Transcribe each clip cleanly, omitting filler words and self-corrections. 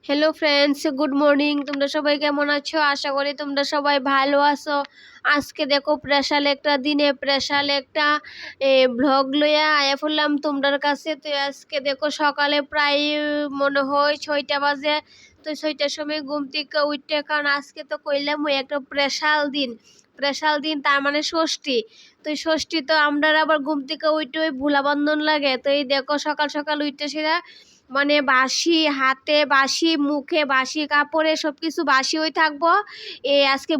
Hello friends, good morning. তোমরা সবাই কেমন আছো? আশা করি তোমরা সবাই ভালো আছো। আজকে দেখো স্পেশাল একটা দিনে স্পেশাল একটা ব্লগ লইয়া আয়া পড়লাম তোমাদের কাছে। তো আজকে দেখো সকালে প্রায় মনে হয় 6টা বাজে। তো 6টার সময় ঘুম থেকে উঠতে, কারণ আজকে তো কইলাম ওই একটা স্পেশাল দিন তার মানে ষষ্ঠী। তো এই ষষ্ঠী তো আমরা আবার ঘুম থেকে উঠতে ওই ভোলা বন্ধন লাগে। তো এই দেখো সকাল সকাল উঠতে সেরা মানে বাসি হাতে, বাসি মুখে, বাসি কাপড়ে সবকিছু বাসি হয়ে থাকবো। আজকে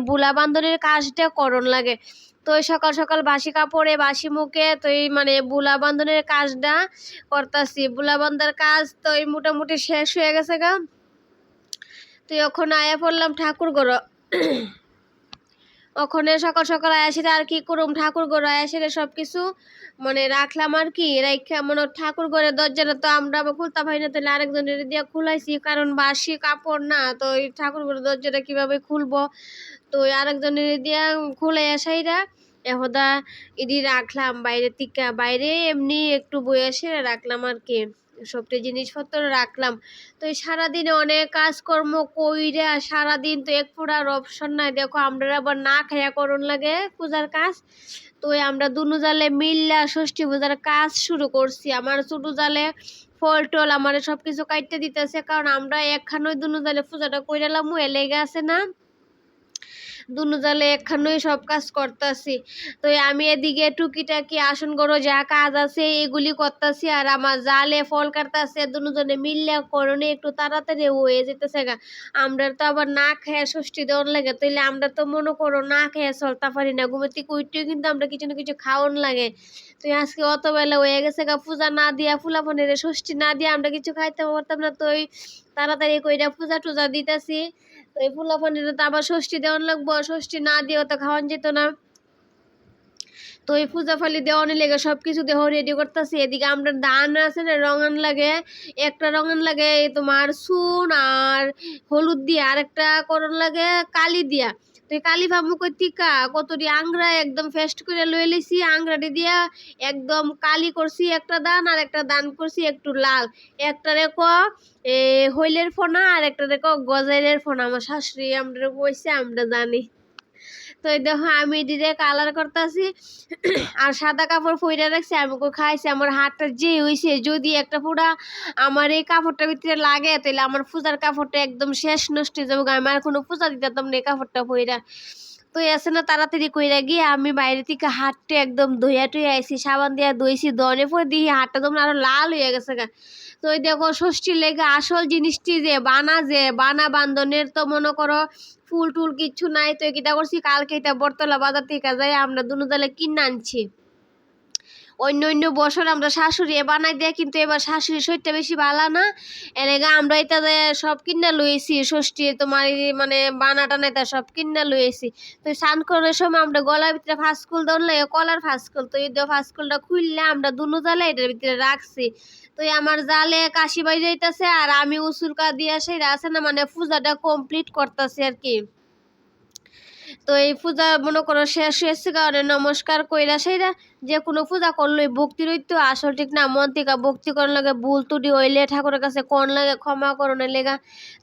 বুলা বান্ধনের কাজটা করণ লাগে। তো এই সকাল সকাল বাসি কাপড়ে বাসি মুখে তো এই বুলা বান্ধনের কাজটা করতাছি। বুলা বান্ধার কাজ তো এই মোটামুটি শেষ হয়ে গেছে গা। তো এখন আয়া পড়লাম ঠাকুর ঘর। ওখানে সকাল সকাল আয়াসিরে আর কি করুম, ঠাকুর ঘর আয়াসিরে সব কিছু রাখলাম আর কি রাইখা ঠাকুর ঘরের দরজাটা তো আমরা আবার খুলতে পারি না, তাহলে আরেকজনের দিয়ে খুলাইছি, কারণ বাসি কাপড় না। তো ওই ঠাকুর ঘরের দরজাটা কিভাবে খুলবো, তো ওই আরেকজনের দিয়ে খুলে আসাইরা এহদা ইডি রাখলাম বাইরে এমনি একটু বয়ে সেরে রাখলাম আর কি, সবটি জিনিসপত্র রাখলাম। তো এই সারাদিনে অনেক কাজকর্ম কইরা সারাদিন তো এক ফোঁড়ার অপশন নাই। দেখো আমরা আবার না খাইয়া করণ লাগে পূজার কাজ। তো আমরা দুনু জালে মিল্লা ষষ্ঠী পূজার কাজ শুরু করছি। আমার ছোটো জালে ফল টল আমার সব কিছু কাটতে দিতেছে, কারণ আমরা একখানোই দুনু জালে পূজাটা কইরালাম এলেগে আছে না, দুনু জালে একখানোই সব কাজ করতেছি। তো আমি এদিকে টুকিটাকি আসন গড়ো যা কাজ আছে এগুলি করতেছি, আর আমার জালে ফল কাটতেছে দুজনে মিললে করণে একটু তাড়াতাড়ি হয়ে যেতেছে গা। আমরা তো আবার না খেয়ে ষষ্ঠী দেওয়ার লাগে, তাইলে আমরা তো মনে করো না খেয়ে চলতে পারি না, ঘুমের থেকে উঠতেও কিন্তু আমরা কিছু না কিছু খাওয়ান লাগে। তো আজকে অত বেলা হয়ে গেছে গা, পূজা না দিয়া ফুলাফানের ষষ্ঠী না দিয়া আমরা কিছু খাইতে পারতাম না। তো ওই তাড়াতাড়ি কইরা পূজা টুজা দিতেছি। তো এই ফুলাফানির তো আবার ষষ্ঠী দেওয়ান লাগবো, ষষ্ঠী না দিয়েও তো খাওয়ান যেত না। তো এই পূজা ফালি দেওয়ানি লেগে সব কিছু দেহ রেডি করতেছি। এদিকে আমরা দান আছে না রঙান লাগে, একটা রঙান লাগে তোমার চুন আর হলুদ দিয়া, আর একটা করণ লাগে কালি দিয়া। তো এই কালি ভাবু কইতিকা কতটি আংরা একদম ফেস্ট করে লয়ে লিছি, আংরাটি দিয়া একদম কালি করছি একটা দান, আর একটা দান করছি একটু লাল। একটা রেখো হইলের ফোনা, আর একটা রেখো গজাইলের ফোনা। আমার শাশুড়ি আমরা কইছে, আমরা জানি। তো এই দেখো আমি এটিরে কালার করতেছি, আর সাদা কাপড় পইরা রাখছি। আমি খাইছি আমার হাতটা যে হইছে, যদি একটা পুরা আমার এই কাপড়টার ভিতরে লাগে তাহলে আমার পূজার কাপড়টা একদম শেষ নষ্ট হয়ে যাবে। আমি আর কোনো পূজা দিতাম না এই কাপড়টা পইরা। তো আছে না তাড়াতাড়ি কইরা গিয়ে আমি বাইরে থেকে হাতটা একদম ধুইয়া টুইয়া আইছি, সাবান দিয়া ধুইছি, দনে পরে দিয়ে হাতটা তোমরা আরো লাল হয়ে গেছে গা। তো ওই দেখো ষষ্ঠীর লেগে আসল জিনিসটি যে বানা বান্ধনের তো মনে করো ফুল টুল কিচ্ছু নাই। তো কিটা করছি, কালকে এটা বটতলা বাজার থেকে যাই আমরা দুনো দলে কিনে আনছি। অন্য বছর আমরা শাশুড়ি বানাই দেয়, কিন্তু এবার শাশুড়ি শরীরটা বেশি ভালো না, এলাকা আমরা এটা সব কিনা লইছি ষষ্ঠী তোমার বানা টানা এটা সব কিনা লইছি। তো স্নান করার সময় আমরা গলার ভিতরে ফাঁসকুল ধরলে কলার ফাঁসকুল, তো এই ফাঁসকুলটা খুললে আমরা দুনো জালে এটার ভিতরে রাখছি। তো আমার জালে কাশি বাই যাইতেছে, আর আমি উসুলকা দিয়ে সেই আছে না পূজাটা কমপ্লিট করতেছি আর কি। তো এই পূজা মনে করো শেষ হয়েছে, কারণে নমস্কার কইরা সেইরা যে কোনো পূজা করলে ভক্তি রইতো আসল ঠিক না, মন থেকে ভক্তি করার লাগে ভুল ত্রুটি হইলে ঠাকুরের কাছে কোন লাগে ক্ষমা করণের লেগা।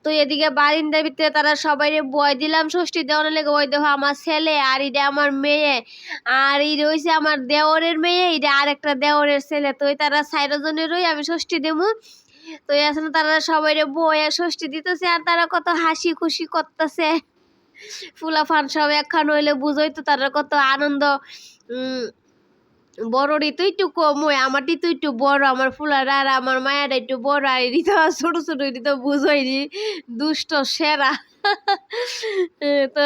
তো এদিকে বারিন্দার ভিতরে তারা সবাই বয় দিলাম ষষ্ঠী দেওয়ার লেগে। ওই দেখো আমার ছেলে, আর এটা আমার মেয়ে, আর এই রয়েছে আমার দেওরের মেয়ে, এটা আর একটা দেওরের ছেলে। তো তারা 4 জনেরই আমি ষষ্ঠী দেবো। তো এখন তারা সবাই বয়ে ষষ্ঠী দিতেছে, আর তারা কত হাসি খুশি করতেছে। ফুলাফান সব একখান হইলে বুঝই তো তারা কত আনন্দ। বড়রই তো একটু কম হয়, আমারটি তো একটু বড়, আমার ফুলারা আর আমার মায়েরা একটু বড়, আর এটি তো ছোট ছোট, এটি তো বুঝইনি দুষ্ট সেরা। তো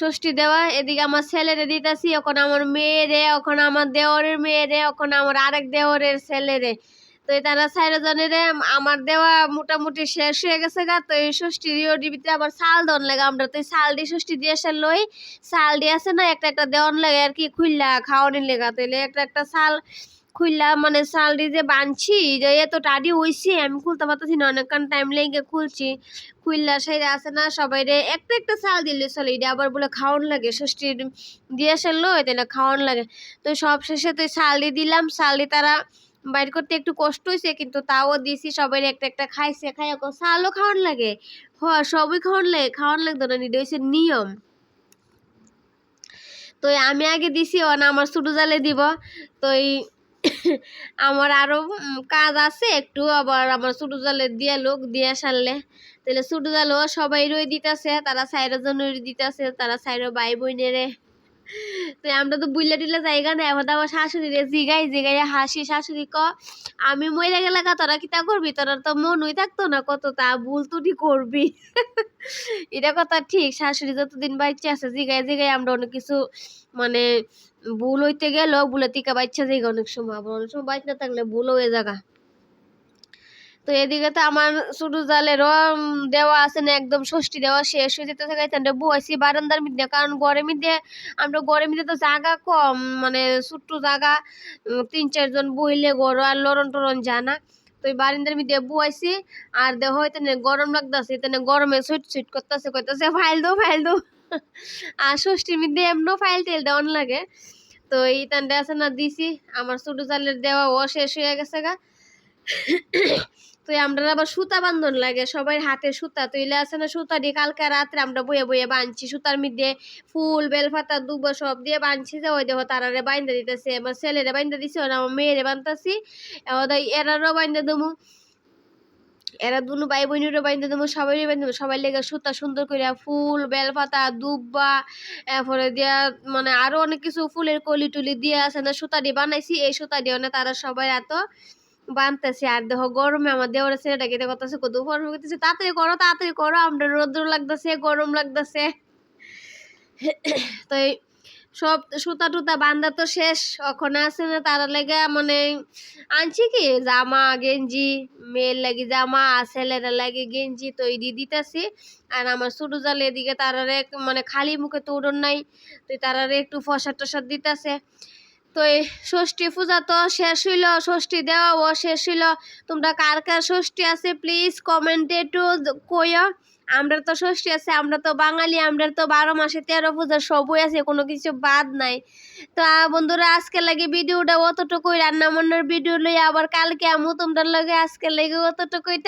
ষষ্ঠী দেওয়া এদিকে আমার ছেলেরে দিতেছি, এখন আমার মেয়েরে, এখন আমার দেওরের মেয়েরে, এখন আমার আরেক দেওরের ছেলেরে। তো তারা 4 জনের আমার দেওয়া মোটামুটি শেষ হয়ে গেছে গা। তো এই ষষ্ঠীর ভিতরে আবার চাল দেওয়ান লাগে, আমরা তো চাল দিয়ে ষষ্ঠী দিয়ে আসে লই, চাল দিয়ে আছে না একটা একটা দেওয়ান লাগে আর কি, খুললা খাওয়ানোর লেগা। তাইলে একটা একটা চাল খুললা চাল দিয়ে যে বানছি এত টাডি হইছে, আমি খুলতে পারতেছি না, অনেকক্ষণ টাইম লেগে খুলছি। খুললা সাইডে আছে না সবাই একটা একটা চাল দিলে চলে, এটা আবার বলে খাওয়ান লাগে ষষ্ঠীর দিয়ে আসে লই, তাইলে খাওয়ান লাগে। তো সব শেষে তো চাল দিয়ে দিলাম, চাল দিয়ে তারা বাইর করতে একটু কষ্ট হয়েছে, কিন্তু তাও দিছি সবাই একটা একটা খাইছে। খাইয়া চালও খাওয়ান লাগে, সবই খাওয়ান লাগতো না, এটা হচ্ছে নিয়ম। তো আমি আগে দিছি, না আমার ছোট জালে দিব। তো আমার আরো কাজ আছে একটু, আবার আমার ছোট জালে দিয়ে লোক দিয়ে সারলে তাহলে ছোট জালও সবাই রই দিতেছে, তারা সাইরের জন্য দিতেছে, তারা সাইরের ভাই বোনেরে। তো আমরা তো বুইলা টিলা জায়গা না, এখন আমার শাশুড়িরে জিগাই হাসি। শাশুড়ি আমি মরে গেলে তোরা কিতা করবি, তোরা তো মনই থাকতো না, কত তা ভুল ত্রুটি করবি। এটা কথা ঠিক, শাশুড়ি যতদিন বাচ্চা আছে জিগাই আমরা অনেক কিছু মানে ভুল হইতে গেল, ভুলের টিকা বাচ্চা যাইগা অনেক সময়, আবার অনেক সময় বাচ্চা থাকলে ভুল হয়ে জায়গা। তো এদিকে তো আমার ছোট জালেরও দেওয়া আছে না, একদম ষষ্ঠী দেওয়া শেষ হয়ে যেতে থাকে। বুয়াইছি বারান্দার মধ্যে, কারণ ঘরের মধ্যে তো জায়গা কম, মানে ছোট্ট জায়গা, 3-4 জন বইলে গড় আর লড়ন টরন জানা। তো এই বারান্দার মধ্যে বুয়াইছি, আর দেখো এখানে গরম লাগতেছে, এখানে গরমে সুইট করতেছে, কইতাছে ফাইল দো। আর ষষ্ঠীর মধ্যে এমন ফাইল টেল দেওয়ান লাগে। তো এই তান্ডে আছে না দিছি, আমার ছোট জালের দেওয়া ও শেষ হয়ে গেছে গা। তো আমরা আবার সুতা বান্ধন লাগে, সবাই হাতে সুতা তৈলে আছে না, সুতা দিয়ে কালকে রাত্রে আমরা বয়ে বাঁধছি, সুতার মধ্যে ফুল বেলপাতা দুব্বা সব দিয়ে বাঁধছি। যে ওই দেখো তারারে বাইন্দা দিতেছে, আমার ছেলেরে বাইন্দা দিছে, আমার মেয়েরে বান্ধতাছি, এরারও বাইন্দা দেবো, এরা দুনো ভাই বোনেরও বাইন্দা দেবো, সবাই বাইন্দা দেবো। সবাই লেগে সুতা সুন্দর করে ফুল বেলপাতা দুব্বা এরপরে দিয়া মানে আরো অনেক কিছু ফুলের কলি টলি দিয়ে আছে না, সুতা দিয়ে বানাইছি। এই সুতা দিয়ে না তারা সবাই এত বানতেছে। আর দেখো গরমে আমার দেওয়ার ছেলেটাকে করতেছে, কত গরম করতেছে, তাড়াতাড়ি করো, আমরা রৌদ্র লাগতেছে, গরম লাগতেছে। তো সব সুতা টুতা বান্ধা তো শেষ, ওখানে আছে না তারা লেগে মানে আনছি কি জামা গেঞ্জি, মেয়ের লাগি জামা আর ছেলেরা লাগে গেঞ্জি, তো এই দিয়ে দিতেছি। আর আমার ছোট জালে এদিকে তারারে মানে খালি মুখে তো উড়ন নাই, তো তারারে একটু ফসাদ টসাদ দিতেছে। তো এই ষষ্ঠী পূজা তো শেষ হইল, ষষ্ঠী দেওয়াও শেষ হইল। তোমরা কার কার ষষ্ঠী আছে প্লিজ কমেন্টে একটু কইও। আমরা তো ষষ্ঠী আছে, আমরা তো বাঙালি, আমরা তো 12 মাসে 13 পূজা সবই আছে, কোনো কিছু বাদ নাই। তো বন্ধুরা আজকে লাগে ভিডিওটা অতটুকুই, রান্না বান্নার ভিডিও লই আবার কালকে তোমরা লগে, আজকে লাগে অতটুকুই।